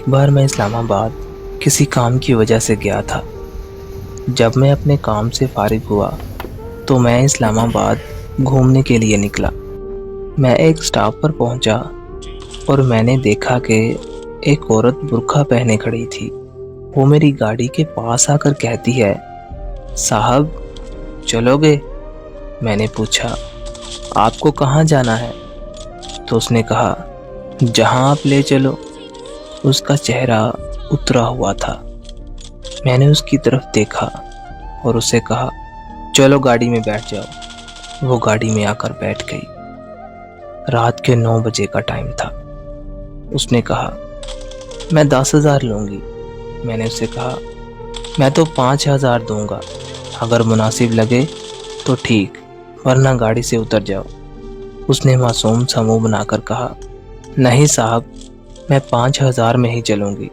ایک بار میں اسلام آباد کسی کام کی وجہ سے گیا تھا۔ جب میں اپنے کام سے فارغ ہوا تو میں اسلام آباد گھومنے کے لیے نکلا۔ میں ایک سٹاپ پر پہنچا اور میں نے دیکھا کہ ایک عورت برقع پہنے کھڑی تھی۔ وہ میری گاڑی کے پاس آ کر کہتی ہے، صاحب چلو گے؟ میں نے پوچھا، آپ کو کہاں جانا ہے؟ تو اس نے کہا، جہاں آپ لے چلو۔ اس کا چہرہ اترا ہوا تھا۔ میں نے اس کی طرف دیکھا اور اسے کہا، چلو گاڑی میں بیٹھ جاؤ۔ وہ گاڑی میں آ کر بیٹھ گئی۔ رات کے 9 بجے کا ٹائم تھا۔ اس نے کہا، میں 10,000 لوں گی۔ میں نے اسے کہا، میں تو 5,000 دوں گا، اگر مناسب لگے تو ٹھیک، ورنہ گاڑی سے اتر جاؤ۔ اس نے معصوم سا منہ بنا کر کہا، نہیں صاحب، میں 5,000 میں ہی چلوں گی۔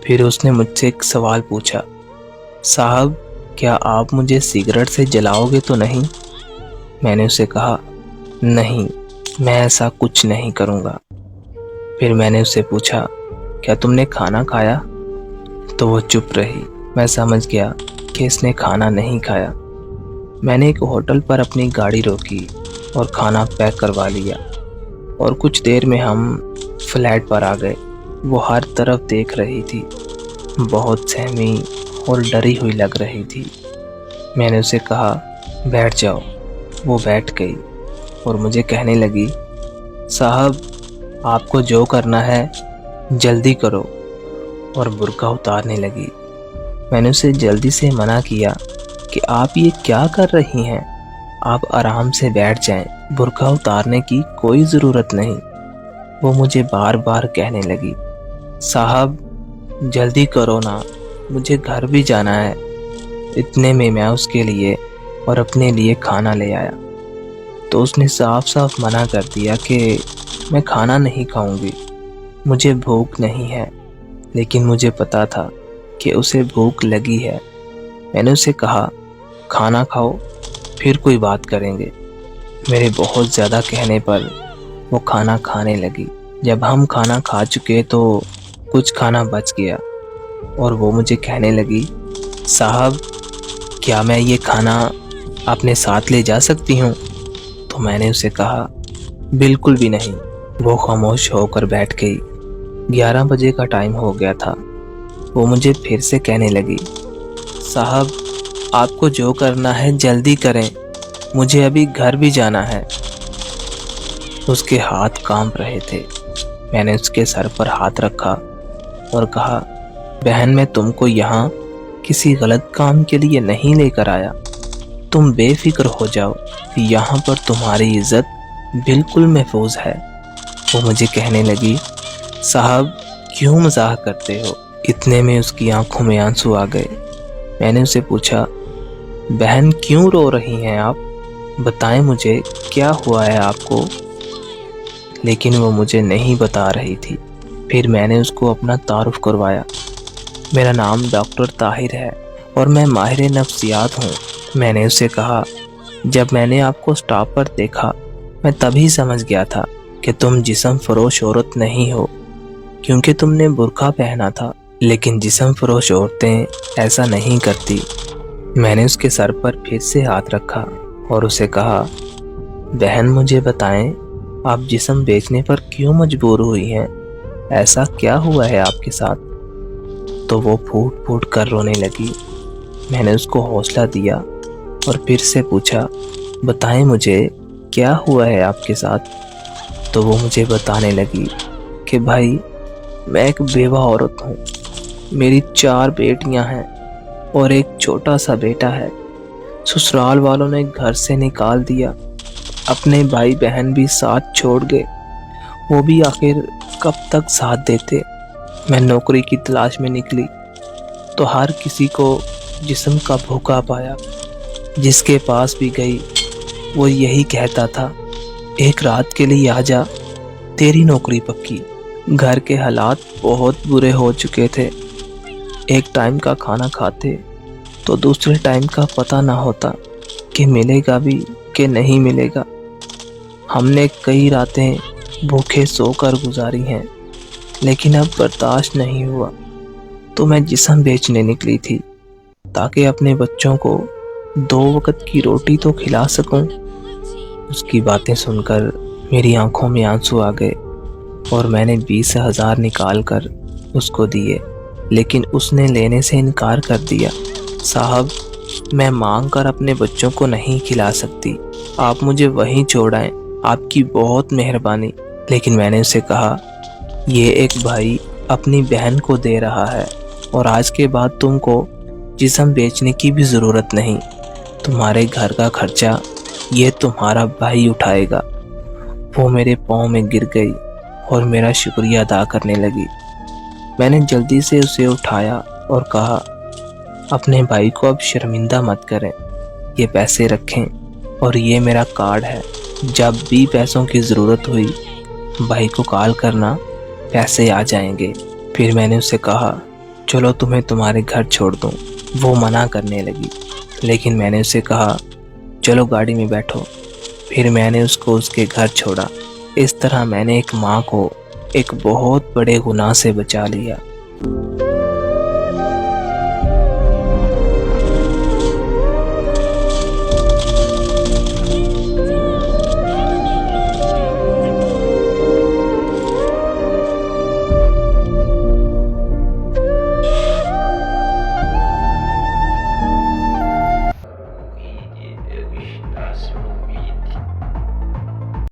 پھر اس نے مجھ سے ایک سوال پوچھا، صاحب کیا آپ مجھے سگریٹ سے جلاؤ گے تو نہیں؟ میں نے اسے کہا، نہیں، میں ایسا کچھ نہیں کروں گا۔ پھر میں نے اس سے پوچھا، کیا تم نے کھانا کھایا؟ تو وہ چپ رہی۔ میں سمجھ گیا کہ اس نے کھانا نہیں کھایا۔ میں نے ایک ہوٹل پر اپنی گاڑی روکی اور کھانا پیک کروا لیا، اور کچھ دیر میں ہم فلیٹ پر آ گئے۔ وہ ہر طرف دیکھ رہی تھی، بہت سہمی اور ڈری ہوئی لگ رہی تھی۔ میں نے اسے کہا، بیٹھ جاؤ۔ وہ بیٹھ گئی اور مجھے کہنے لگی، صاحب آپ کو جو کرنا ہے جلدی کرو، اور برقع اتارنے لگی۔ میں نے اسے جلدی سے منع کیا کہ آپ یہ کیا کر رہی ہیں؟ آپ آرام سے بیٹھ جائیں، برقع اتارنے کی کوئی ضرورت نہیں۔ وہ مجھے بار بار کہنے لگی، صاحب جلدی کرو نا، مجھے گھر بھی جانا ہے۔ اتنے میں میں اس کے لیے اور اپنے لیے کھانا لے آیا، تو اس نے صاف صاف منع کر دیا کہ میں کھانا نہیں کھاؤں گی، مجھے بھوک نہیں ہے۔ لیکن مجھے پتا تھا کہ اسے بھوک لگی ہے۔ میں نے اسے کہا، کھانا کھاؤ، پھر کوئی بات کریں گے۔ میرے بہت زیادہ کہنے پر وہ کھانا کھانے لگی۔ جب ہم کھانا کھا چکے تو کچھ کھانا بچ گیا، اور وہ مجھے کہنے لگی، صاحب کیا میں یہ کھانا اپنے ساتھ لے جا سکتی ہوں؟ تو میں نے اسے کہا، بالکل بھی نہیں۔ وہ خاموش ہو کر بیٹھ گئی۔ 11 بجے کا ٹائم ہو گیا تھا۔ وہ مجھے پھر سے کہنے لگی، صاحب آپ کو جو کرنا ہے جلدی کریں، مجھے ابھی گھر بھی جانا ہے۔ اس کے ہاتھ کانپ رہے تھے۔ میں نے اس کے سر پر ہاتھ رکھا اور کہا، بہن میں تم کو یہاں کسی غلط کام کے لیے نہیں لے کر آیا، تم بے فکر ہو جاؤ، یہاں پر تمہاری عزت بالکل محفوظ ہے۔ وہ مجھے کہنے لگی، صاحب کیوں مزاح کرتے ہو؟ اتنے میں اس کی آنکھوں میں آنسو آ گئے۔ میں نے اسے پوچھا، بہن کیوں رو رہی ہیں آپ؟ بتائیں مجھے کیا ہوا ہے آپ کو؟ لیکن وہ مجھے نہیں بتا رہی تھی۔ پھر میں نے اس کو اپنا تعارف کروایا۔ میرا نام ڈاکٹر طاہر ہے اور میں ماہر نفسیات ہوں۔ میں نے اسے کہا، جب میں نے آپ کو سٹاپ پر دیکھا میں تبھی سمجھ گیا تھا کہ تم جسم فروش عورت نہیں ہو، کیونکہ تم نے برقع پہنا تھا، لیکن جسم فروش عورتیں ایسا نہیں کرتی۔ میں نے اس کے سر پر پھر سے ہاتھ رکھا اور اسے کہا، بہن مجھے بتائیں، آپ جسم بیچنے پر کیوں مجبور ہوئی ہیں؟ ایسا کیا ہوا ہے آپ کے ساتھ؟ تو وہ پھوٹ پھوٹ کر رونے لگی۔ میں نے اس کو حوصلہ دیا اور پھر سے پوچھا، بتائیں مجھے کیا ہوا ہے آپ کے ساتھ؟ تو وہ مجھے بتانے لگی کہ بھائی میں ایک بیوہ عورت ہوں، میری 4 بیٹیاں ہیں اور ایک چھوٹا سا بیٹا ہے۔ سسرال والوں نے گھر سے نکال دیا، اپنے بھائی بہن بھی ساتھ چھوڑ گئے، وہ بھی آخر کب تک ساتھ دیتے۔ میں نوکری کی تلاش میں نکلی تو ہر کسی کو جسم کا بھوکا پایا۔ جس کے پاس بھی گئی وہ یہی کہتا تھا، ایک رات کے لیے آ جا، تیری نوکری پکی۔ گھر کے حالات بہت برے ہو چکے تھے، ایک ٹائم کا کھانا کھاتے تو دوسرے ٹائم کا پتہ نہ ہوتا کہ ملے گا بھی کہ نہیں ملے گا۔ ہم نے کئی راتیں بھوکے سو کر گزاری ہیں۔ لیکن اب برداشت نہیں ہوا تو میں جسم بیچنے نکلی تھی تاکہ اپنے بچوں کو 2 وقت کی روٹی تو کھلا سکوں۔ اس کی باتیں سن کر میری آنکھوں میں آنسو آ گئے اور میں نے 20,000 نکال کر اس کو دیے، لیکن اس نے لینے سے انکار کر دیا۔ صاحب، میں مانگ کر اپنے بچوں کو نہیں کھلا سکتی، آپ مجھے وہیں چھوڑ آئیں، آپ کی بہت مہربانی۔ لیکن میں نے اسے کہا، یہ ایک بھائی اپنی بہن کو دے رہا ہے اور آج کے بعد تم کو جسم بیچنے کی بھی ضرورت نہیں، تمہارے گھر کا خرچہ یہ تمہارا بھائی اٹھائے گا۔ وہ میرے پاؤں میں گر گئی اور میرا شکریہ ادا کرنے لگی۔ میں نے جلدی سے اسے اٹھایا اور کہا، اپنے بھائی کو اب شرمندہ مت کریں، یہ پیسے رکھیں اور یہ میرا کارڈ ہے، جب بھی پیسوں کی ضرورت ہوئی بھائی کو کال کرنا، پیسے آ جائیں گے۔ پھر میں نے اسے کہا، چلو تمہیں تمہارے گھر چھوڑ دوں۔ وہ منع کرنے لگی، لیکن میں نے اسے کہا، چلو گاڑی میں بیٹھو۔ پھر میں نے اس کو اس کے گھر چھوڑا۔ اس طرح میں نے ایک ماں کو ایک بہت بڑے گناہ سے بچا لیا۔